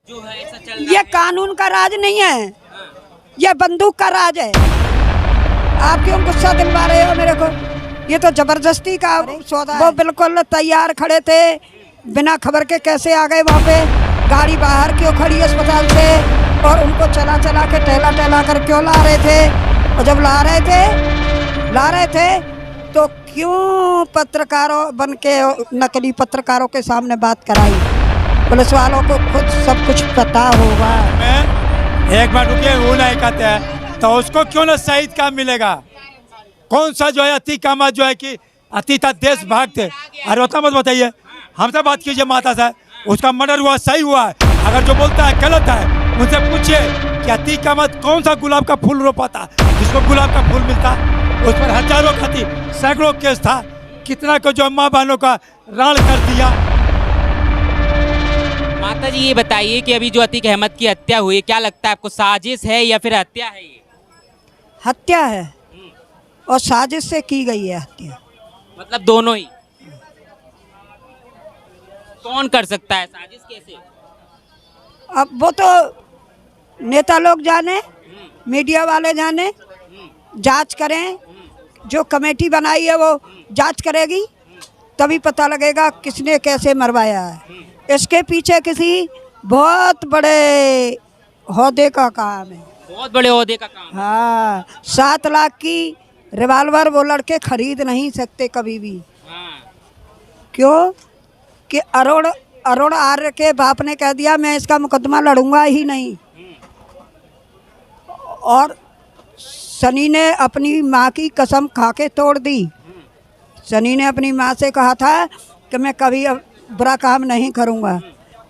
जो है ऐसा चल रहा ये है। कानून का राज नहीं है, हाँ। ये बंदूक का राज है। आप क्यों गुस्सा दिलवा रहे हो मेरे को? ये तो जबरदस्ती का सौदा है। वो बिल्कुल तैयार खड़े थे, बिना खबर के कैसे आ गए वहाँ पे? गाड़ी बाहर क्यों खड़ी अस्पताल से? और उनको चला चला के टहला टहला कर क्यों ला रहे थे? और जब ला रहे थे तो क्यों पत्रकारों बन के नकली पत्रकारों के सामने बात कराई? पुलिस वालों को खुद सब कुछ पता होगा। मैं एक बार रुके वो नहीं कहते हैं तो उसको क्यों ना शहीद का मिलेगा? कौन सा जो है अति कामा जो है कि अति था देश भागते? अरे उतना मत बताइए, हमसे बात कीजिए माता से। उसका मर्डर हुआ, सही हुआ है। अगर जो बोलता है गलत है, उनसे पूछिए कि अति कामत कौन सा गुलाब का फूल रोपा था जिसको गुलाब का फूल मिलता? उस पर हजारों खाती सैकड़ों केस था, कितना को जो माँ बहनों का राण कर दिया। माता जी ये बताइए कि अभी जो अतीक अहमद की हत्या हुई, क्या लगता है आपको, साजिश है या फिर हत्या है? ये हत्या है और साजिश से की गई है हत्या। मतलब दोनों ही? कौन कर सकता है साजिश, कैसे? अब वो तो नेता लोग जाने, मीडिया वाले जाने, जांच करें। जो कमेटी बनाई है वो जांच करेगी, तभी पता लगेगा किसने कैसे मरवाया है। इसके पीछे किसी बहुत बड़े ओहदे का काम है। बहुत बड़े ओहदे का काम है। हाँ, 7 लाख की रिवाल्वर वो लड़के खरीद नहीं सकते कभी भी। हाँ। क्यों कि अरुण आर्य के बाप ने कह दिया मैं इसका मुकदमा लड़ूंगा ही नहीं। और सनी ने अपनी माँ की कसम खा के तोड़ दी। सनी ने अपनी माँ से कहा था कि मैं कभी अब बुरा काम नहीं करूँगा।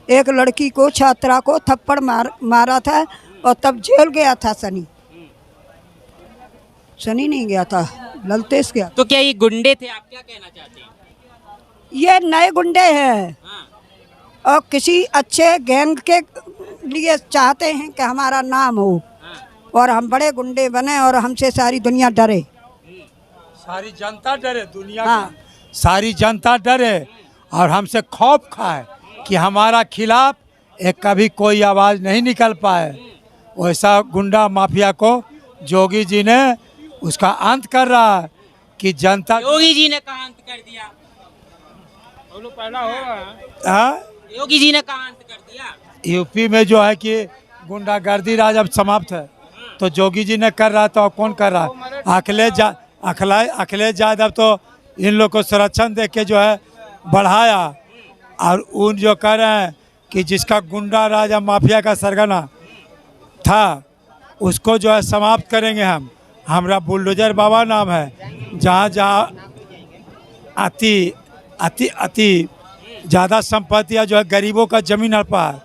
एक लड़की को, छात्रा को थप्पड़ मारा था और तब जेल गया था सनी। सनी नहीं गया था, ललतेश गया। तो क्या ये गुंडे थे, आप क्या कहना चाहते हैं? ये नए गुंडे हैं हाँ। और किसी अच्छे गैंग के लिए चाहते हैं कि हमारा नाम हो और हम बड़े गुंडे बने और हमसे सारी दुनिया डरे। सारी जनता डरे, दुनिया हाँ। की सारी जनता डरे और हमसे खौफ खाए कि हमारा खिलाफ एक कभी कोई आवाज़ नहीं निकल पाए। वैसा गुंडा माफिया को जोगी जी ने उसका अंत कर रहा है कि जनता। योगी जी ने कहा अंत कर दिया? हाँ? योगी जी ने कहा अंत कर दिया? यूपी में जो है कि गुंडागर्दी राज अब समाप्त है, तो जोगी जी ने कर रहा था और कौन कर रहा है? अखिलेश यादव तो इन लोग को संरक्षण दे के जो है बढ़ाया और उन जो कह रहे हैं कि जिसका गुंडा राजा माफिया का सरगना था उसको जो है समाप्त करेंगे हम। हमारा बुलडोजर बाबा नाम है। जहाँ जहाँ अति अति अति ज़्यादा संपत्तियाँ जो है गरीबों का जमीन हड़पा है,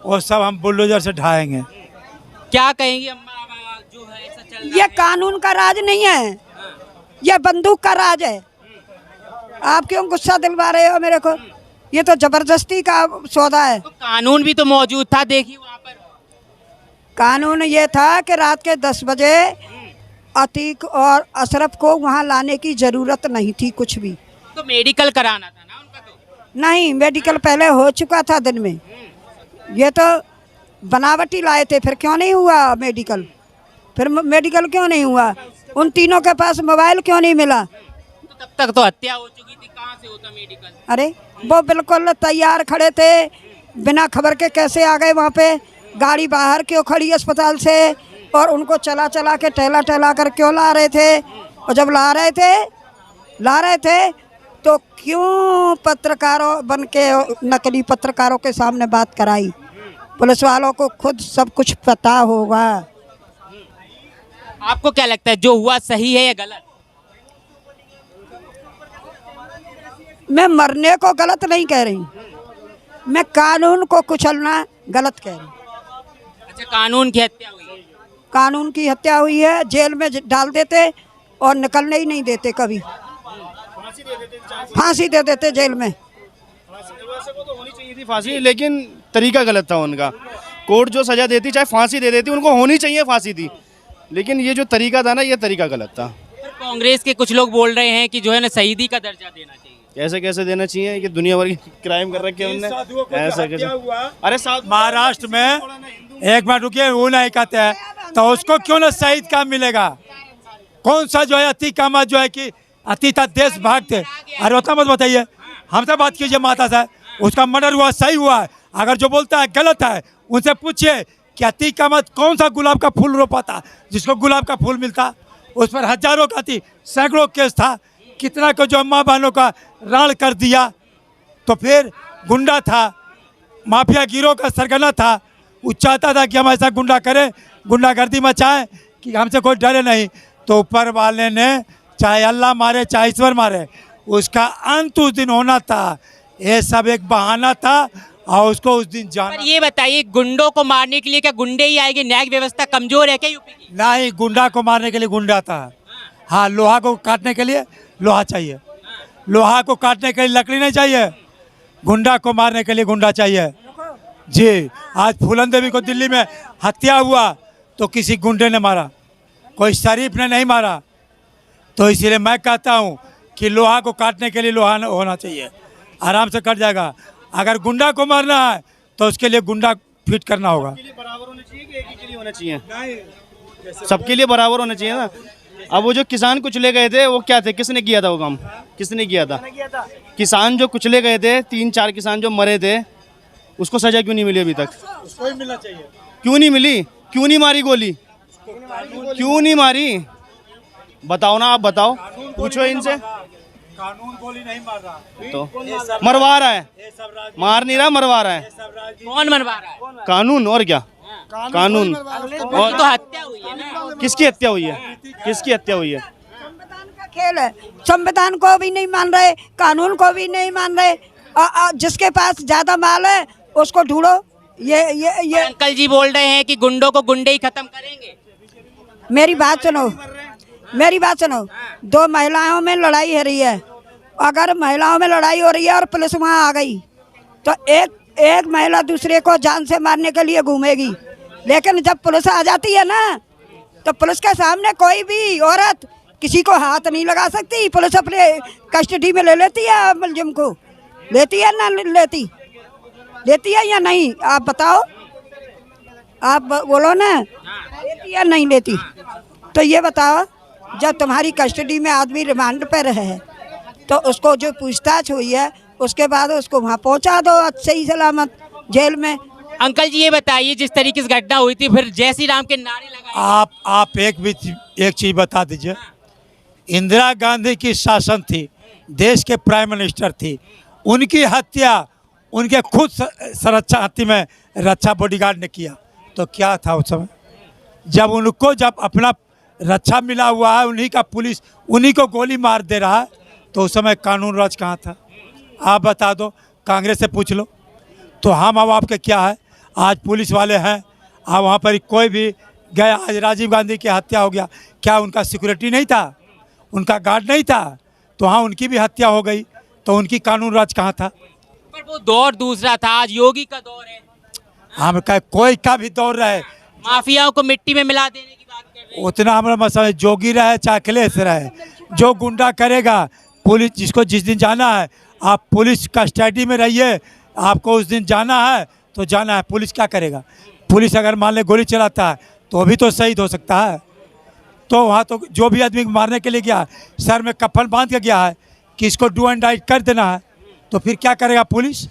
वो सब हम बुलडोजर से ढाएंगे। क्या कहेंगी अम्मा, जो है ऐसा चल रहा ये है? कानून का राज नहीं है, ये बंदूक का राज है। आप क्यों गुस्सा दिलवा रहे हो मेरे को? ये तो जबरदस्ती का सौदा है। तो कानून भी तो मौजूद था, देखिए वहाँ पर। कानून ये था कि रात के 10 बजे अतीक और अशरफ को वहाँ लाने की ज़रूरत नहीं थी कुछ भी। तो मेडिकल कराना था ना उनका? तो नहीं, मेडिकल पहले हो चुका था दिन में। ये तो बनावटी लाए थे, फिर क्यों नहीं हुआ मेडिकल? फिर मेडिकल क्यों नहीं हुआ? उन तीनों के पास मोबाइल क्यों नहीं मिला? तो तब तक तो हत्या हो चुकी थी, कहाँ से होता मेडिकल? अरे वो बिल्कुल तैयार खड़े थे, बिना खबर के कैसे आ गए वहाँ पे? गाड़ी बाहर क्यों खड़ी अस्पताल से? और उनको चला चला के टहला टहला कर क्यों ला रहे थे? और जब ला रहे थे तो क्यों पत्रकारों बन के नकली पत्रकारों के सामने बात कराई? पुलिस वालों को खुद सब कुछ पता होगा। आपको क्या लगता है जो हुआ सही है या गलत? मैं मरने को गलत नहीं कह रही, मैं कानून को कुचलना गलत कह रही। अच्छा, कानून की हत्या हुई है? कानून की हत्या हुई है, जेल में डाल देते और निकलने ही नहीं देते कभी। फांसी दे देते जेल में। वैसे को तो होनी चाहिए थी फांसी, लेकिन तरीका गलत था उनका। कोर्ट जो सजा देती, चाहे फांसी दे देती, उनको होनी चाहिए फांसी थी, लेकिन ये जो तरीका था ना, ये तरीका गलत था। कांग्रेस के कुछ लोग बोल रहे हैं कि जो है ना शहीदी का दर्जा देना चाहिए। कैसे कैसे देना चाहिए कि दुनिया भर की क्राइम कर रखे हैं उनने, ऐसा कैसे? अरे साथ महाराष्ट्र में एक मिनट रुकिए, वो नहीं कहते हैं तो उसको क्यों ना शहीद का मिलेगा? कौन सा जो है अति कामा जो है कि अति था देश भागते, अरे उतना मत बताइए, हमसे बात कीजिए माता साहब, उसका मर्डर हुआ सही हुआ है, अगर जो बोलता है गलत है उनसे पूछिए कि अति कामत कौन सा गुलाब का फूल रोपा था जिसको गुलाब का फूल मिलता? उस पर हजारों का थी, सैकड़ों केस था, कितना को जो माँ बहनों का राण कर दिया। तो फिर गुंडा था, माफिया गिरोह का सरगना था, वो चाहता था कि हम ऐसा गुंडा करें, गुंडागर्दी मचाएं कि हमसे कोई डरे नहीं। तो ऊपर वाले ने चाहे अल्लाह मारे चाहे ईश्वर मारे, उसका अंत उस दिन होना था। ये सब एक बहाना था और उसको उस दिन पर जाना। ये बताइए, गुंडों को मारने के लिए क्या गुंडे ही आएंगे? न्यायिक व्यवस्था कमजोर है क्या यूपी की? नहीं, गुंडा को मारने के लिए गुंडा था। हाँ, लोहा को काटने के लिए लोहा चाहिए, लोहा को काटने के लिए लकड़ी नहीं चाहिए, गुंडा को मारने के लिए गुंडा चाहिए जी। आज फूलन देवी को दिल्ली में हत्या हुआ तो किसी गुंडे ने मारा, कोई शरीफ ने नहीं मारा। तो इसीलिए मैं कहता हूँ कि लोहा को काटने के लिए लोहा होना चाहिए, आराम से कट जाएगा। अगर गुंडा को मारना है तो उसके लिए गुंडा फिट करना होगा। बराबर होना चाहिए कि एक ही के लिए होना चाहिए? सबके लिए बराबर होना चाहिए ना। अब वो जो किसान कुचले गए थे वो क्या थे, किसने किया था वो काम, किसने किया था? किसान जो कुचले गए थे, 3-4 किसान जो मरे थे, उसको सजा क्यों नहीं मिली अभी तक? उसको ही मिलना चाहिए। क्यों नहीं मिली? क्यों नहीं मारी गोली? क्यों नहीं मारी? बताओ ना, आप बताओ, पूछो इनसे। कानून गोली नहीं मार रहा तो मरवा रहा है, मार नहीं रहा, मरवा रहा है। कौन मनवा रहा है? कानून, और क्या कानून? और तो हत्या हुई है ना। किसकी हत्या हुई है? किसकी हत्या हुई है? संविधान का खेल है, संविधान को भी नहीं मान रहे, कानून को भी नहीं मान रहे। जिसके पास ज्यादा माल है उसको ढूंढो। ये अंकल जी बोल रहे हैं कि गुंडों को गुंडे ही खत्म करेंगे। मेरी बात सुनो, मेरी बात सुनो। 2 महिलाओं में लड़ाई हो रही है, अगर महिलाओं में लड़ाई हो रही है और पुलिस वहाँ आ गई तो एक महिला दूसरे को जान से मारने के लिए घूमेगी। लेकिन जब पुलिस आ जाती है ना तो पुलिस के सामने कोई भी औरत किसी को हाथ नहीं लगा सकती। पुलिस अपने कस्टडी में ले लेती है मुलजिम को, लेती है ना लेती, लेती है या नहीं? आप बताओ, आप बोलो ना, लेती या नहीं लेती? तो ये बताओ, जब तुम्हारी कस्टडी में आदमी रिमांड पर है तो उसको जो पूछताछ हुई है उसके बाद उसको वहाँ पहुँचा दो अच्छे ही सलामत जेल में। अंकल जी ये बताइए, जिस तरीके से घटना हुई थी, फिर जय श्री राम के नारे लगाए। आप एक चीज बता दीजिए, इंदिरा गांधी की शासन थी, देश के प्राइम मिनिस्टर थी, उनकी हत्या उनके खुद सुरक्षा हत्या में रक्षा बॉडीगार्ड ने किया, तो क्या था उस समय? जब उनको जब अपना रक्षा मिला हुआ है, उन्हीं का पुलिस उन्हीं को गोली मार दे रहा है, तो उस समय कानून राज कहाँ था? आप बता दो, कांग्रेस से पूछ लो। तो हम अब आपके क्या है, आज पुलिस वाले हैं, आप वहाँ पर कोई भी गया, आज राजीव गांधी की हत्या हो गया, क्या उनका सिक्योरिटी नहीं था, उनका गार्ड नहीं था? तो हाँ, उनकी भी हत्या हो गई, तो उनकी कानून राज कहाँ था? पर वो दौर दूसरा था, आज योगी का दौर है। हम कह कोई का भी दौर रहे, माफियाओं को मिट्टी में मिला देने की बात कर रहे हैं। उतना हमारा मसला, जोगी रहे चाहे अखिलेश रहे, जो गुंडा करेगा, पुलिस जिसको जिस दिन जाना है, आप पुलिस कस्टडी में रहिए, आपको उस दिन जाना है तो जाना है। पुलिस क्या करेगा? पुलिस अगर मान ले गोली चलाता है तो भी तो शहीद हो सकता है। तो वहाँ तो जो भी आदमी मारने के लिए गया, सर में कफन बांध के गया है कि इसको डू एंड डाई कर देना है, तो फिर क्या करेगा पुलिस?